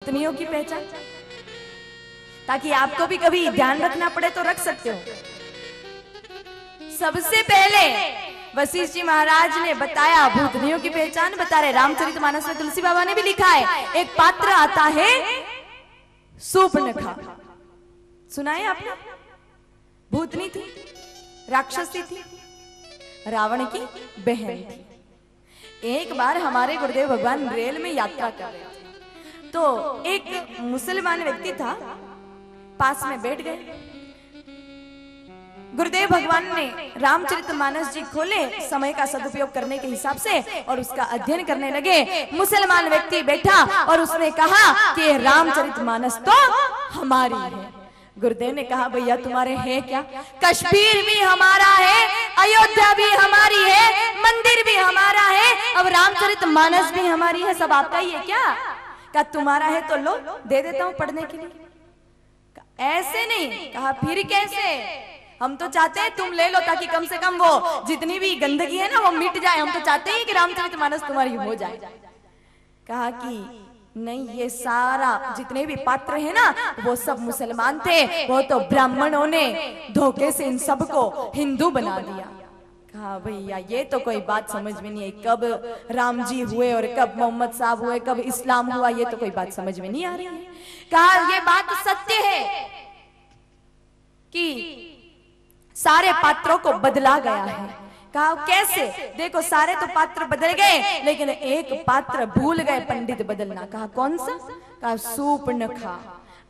पत्नियों की पहचान, ताकि आपको भी कभी ध्यान रखना पड़े तो रख सकते हो। सबसे पहले वशिष्ठ जी महाराज ने बताया भूतनियों की पहचान बता रहे। रामचरितमानस में तुलसी बाबा ने भी लिखा है, एक पात्र आता है शूर्पणखा। सुना है आपने? भूतनी थी, राक्षसी थी, रावण की बहन थी। एक बार हमारे गुरुदेव भगवान रेल में यात्रा कर रहे थे, तो एक मुसलमान व्यक्ति था, पास में बैठ गए। गुरुदेव भगवान ने रामचरितमानस जी खोले समय का सदुपयोग करने के हिसाब से और उसका अध्ययन करने लगे। मुसलमान व्यक्ति बैठा और उसने कहा कि रामचरितमानस तो हमारी है। गुरुदेव ने कहा, भैया तुम्हारे है क्या? कश्मीर भी हमारा है, अयोध्या भी हमारी है, मंदिर भी हमारा है, अब रामचरितमानस भी हमारी है, सब आपका ही है क्या? क्या तुम्हारा है तो लो, दे देता हूं पढ़ने के लिए। ऐसे नहीं कहा, फिर कैसे? हम तो चाहते हैं तुम ले लो, ताकि कम से कम वो जितनी भी गंदगी है ना वो मिट जाए। हम तो चाहते हैं कि रामचरितमानस तुम्हारी हो जाए। कहा कि नहीं, ये सारा जितने भी पात्र है ना वो सब मुसलमान थे, वो तो ब्राह्मणों ने धोखे से इन सबको हिंदू बना दिया। कहा भैया ये तो कोई बात समझ में नहीं है, कब राम जी हुए और कब मोहम्मद साहब हुए, कब इस्लाम हुआ, ये तो कोई बात समझ में नहीं आ रही है। कहा ये बात सत्य है कि सारे पात्रों को बदला गया है। कहा कैसे? देखो सारे तो पात्र बदल गए, लेकिन एक पात्र भूल गए पंडित बदलना। कहा कौन सा? कहा शूर्पणखा।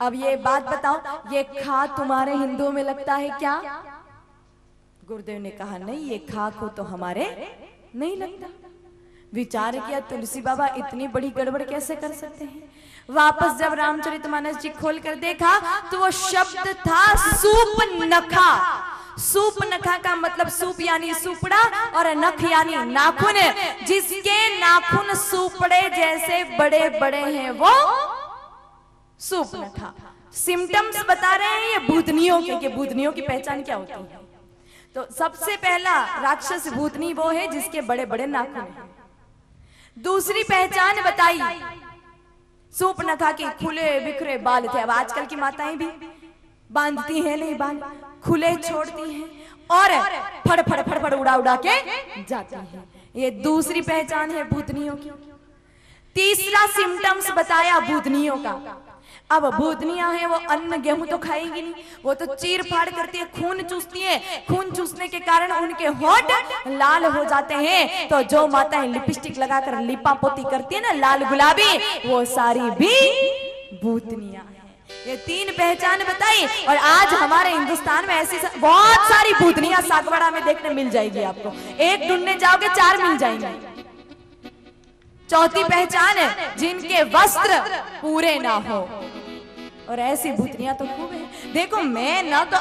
अब ये बात बताओ, ये खा तुम्हारे हिंदुओं में लगता है क्या? गुरुदेव ने कहा नहीं, ये खा को तो हमारे नहीं लगता। विचार किया तुलसी बाबा, इतनी बड़ी गड़बड़ कैसे कर सकते हैं? वापस जब रामचरितमानस जी खोल कर देखा तो वो शब्द था शूर्पणखा। शूर्पणखा का मतलब सूप यानी सुपड़ा और नख यानी नाखून। जिसके नाखून सुपड़े जैसे बड़े बड़े हैं वो शूर्पणखा। सिम्टम्स बता रहे हैं ये भूतनियों के, कि भूतनियों की पहचान क्या होती है। तो सबसे पहला राक्षस भूतनी वो है जिसके बड़े बड़े नाखून हैं। दूसरी पहचान बताई शूर्पणखा की, खुले बिखरे बाल थे। अब आजकल की माताएं भी बांधती हैं नहीं बाल, खुले छोड़ती हैं और फड़ फड़ फड़ फड़ उड़ा उड़ा के जाती हैं। ये दूसरी पहचान है भूतनियों की। तीसरा सिम्टम्स बताया भूतनियों का। अब भूतनियां हैं वो अन्न गेहूं तो खाएंगी नहीं, वो तो चीर फाड़ करती है, खून चूसती है। खून चूसने के कारण उनके होठ लाल हो जाते हैं। तो जो माताएं लिपस्टिक लगाकर लिपा पोती करती है ना लाल गुलाबी, वो सारी भी भूतनियां हैं। ये तीन पहचान बताई और आज हमारे हिंदुस्तान में ऐसी बहुत सारी भूतनियां सागवाड़ा में देखने मिल जाएगी आपको। एक ढूंढने जाओगे चार मिल जाएंगे। चौथी पहचान है जिनके वस्त्र पूरे ना हो, और ऐसी भूतनियां तो खूब है। देखो मैं न तो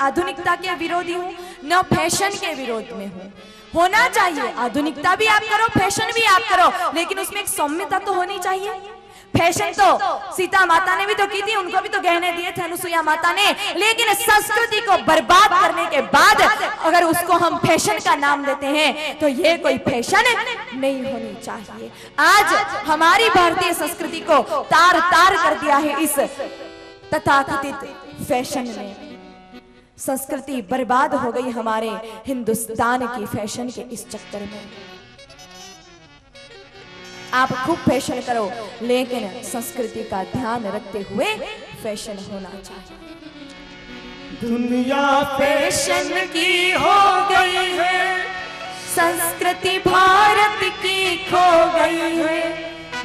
आधुनिकता के विरोधी हूँ, न फैशन के विरोध में हूँ। होना चाहिए, आधुनिकता भी आप करो, फैशन भी आप करो, लेकिन उसमें एक सौम्यता तो होनी चाहिए। फैशन तो सीता माता ने भी तो की थी, उनको भी तो गहने दिए थे अनुसुईया माता ने, लेकिन संस्कृति को बर्बाद करने के बाद अगर उसको हम फैशन का नाम देते हैं तो ये कोई फैशन नहीं होनी चाहिए। आज हमारी भारतीय संस्कृति को तार तार कर दिया है इस तथाकथित फैशन ने। संस्कृति बर्बाद हो गई हमारे हिंदुस्तान की फैशन के इस चक्कर में। आप खूब फैशन करो, लेकिन संस्कृति का ध्यान रखते हुए फैशन होना चाहिए। दुनिया फैशन की हो गई है, संस्कृति भारत की खो गई है।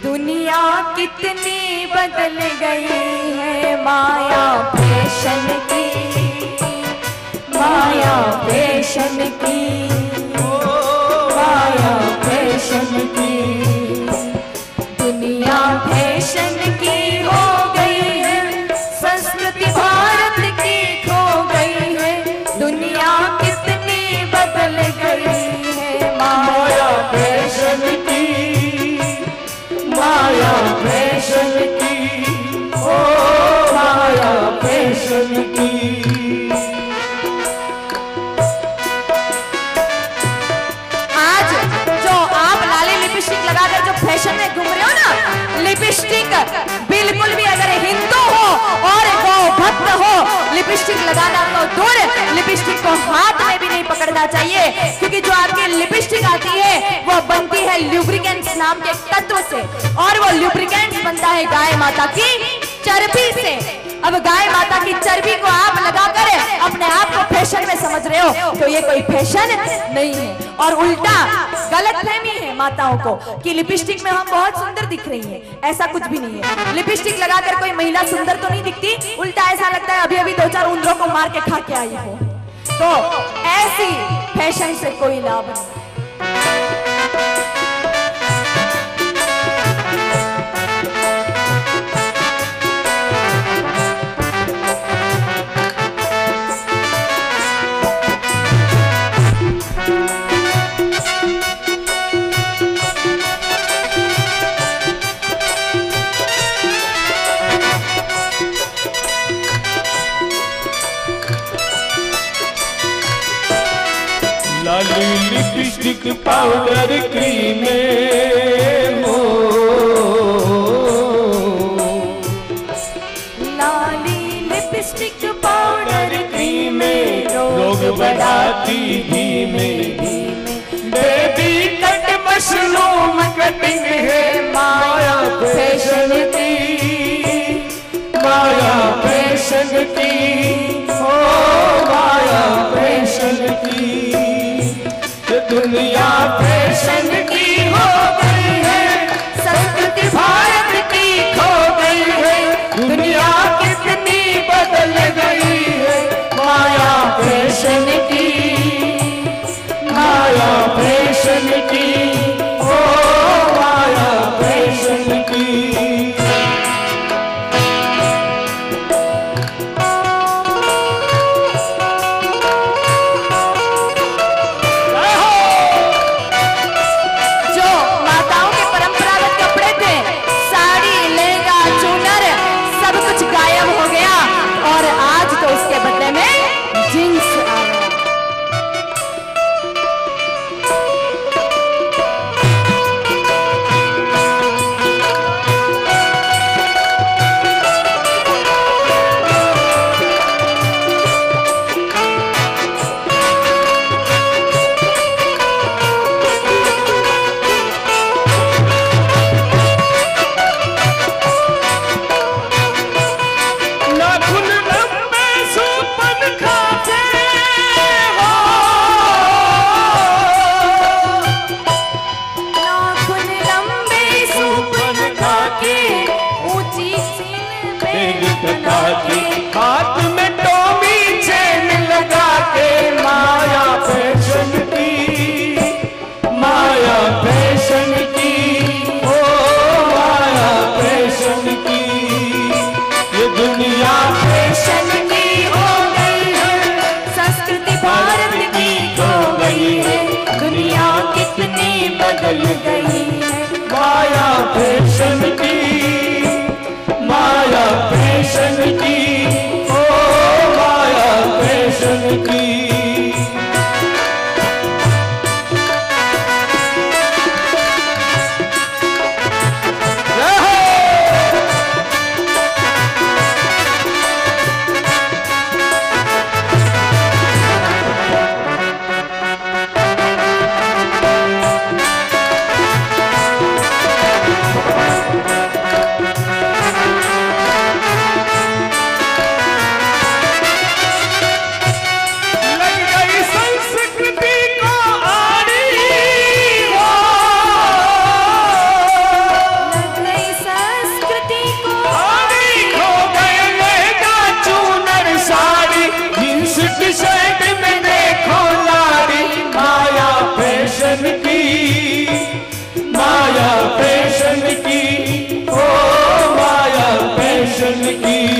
दुनिया कितनी बदल गई है, माया फैशन की, माया फैशन की, माया फैशन की। दुनिया फैशन की हो गई है, संस्कृति भारत की खो गई है। दुनिया कितनी बदल गई है, माया फैशन की, माया फैशन की, ओ माया फैशन की। आज जो आप लाली लिपस्टिक लगाकर जो फैशन में घूम रहे हो ना, लिपस्टिक बिल आपको हाथ में भी नहीं पकड़ना चाहिए, क्योंकि जो आपकी लिपस्टिक आती है वो बनती है ल्यूब्रिकेंट्स नाम के तत्व से, और वो ल्यूब्रिकेंट्स बनता है गाय माता की चर्बी से। अब गाय माता की चर्बी को आप लगाकर अपने आप को फैशन में समझ रहे हो, तो ये कोई फैशन नहीं है। और उल्टा गलतफहमी है माताओं को कि लिपस्टिक में हम बहुत सुंदर दिख रही हैं, ऐसा कुछ भी नहीं है। लिपस्टिक लगाकर कोई महिला सुंदर तो नहीं दिखती, उल्टा ऐसा लगता है अभी अभी 2-4 उंदरों को मार के खा के आई हो। तो ऐसी फैशन से कोई लाभ नहीं। लाली लिपस्टिक पाउडर क्रीम हो, लाली लिपस्टिक पाउडर क्रीम रोग बढ़ाती धीमे धीमे। बेबी कट मशरूम कटिंग है माया फैशन की, माया फैशन की, ओ माया फैशन की। दुनिया फैशन की हो गई है, संस्कृति भारत की खो गई है। दुनिया कितनी बदल गई है माया फैशन की, माया फैशन की, ओ माया फैशन की। हाथ में टोपी चैन लगा के माया फैशन की, माया फैशन की, ओ माया फैशन की। ये दुनिया फैशन की हो गई है, संस्कृति भारत की खो गई है। दुनिया कितनी बदल गई है माया फैशन की, माया फैशन की, ओ माया फैशन की। माया फैशन की, ओ माया फैशन की।